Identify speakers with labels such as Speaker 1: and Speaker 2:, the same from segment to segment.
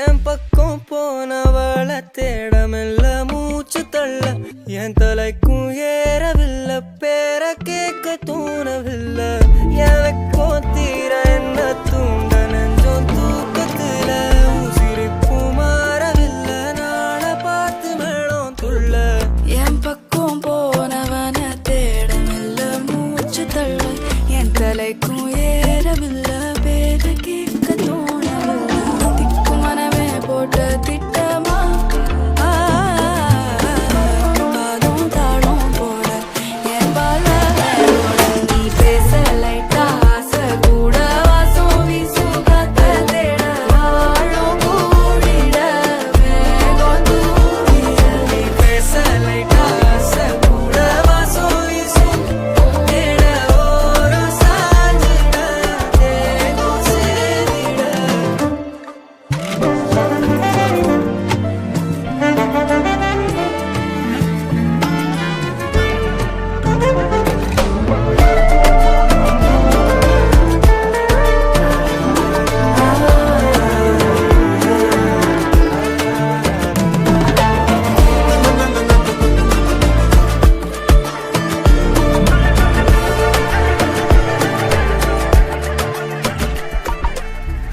Speaker 1: என் பக்கம் போனவள தேடமில்ல மூச்சு தள்ள என் தலைக்கும் ஏறவில்லை பேர கேட்க தோணவில்லை எனக்கோ தீர என்ன தூண்ட நெஞ்சம் தூக்கத்துல உசிரிப்பு மாறவில்லை நாள பார்த்து மேளம் துள்ள
Speaker 2: என் பக்கம் போனவன தேடமில்ல மூச்சு தள்ள என் தலைக்கும் ஏறவில்லை பேர கேட்க தோணவில்லை திக்கு மனமே போட்ட திட்டமா பாதம் தாளம் போட என் பால நீ பேச லைட்டா ஆசை கூட வாசம் வீசும் காத்த தேட வாழும் கூடிட வேகம் தூவிட
Speaker 1: நீ பேச லைட்டா ஆசை கூட வாசம் வீசும் தேட ஓரம் சாஞ்சிட தேகம் சேரிட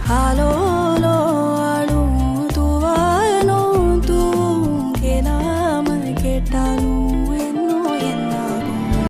Speaker 2: ஹலோ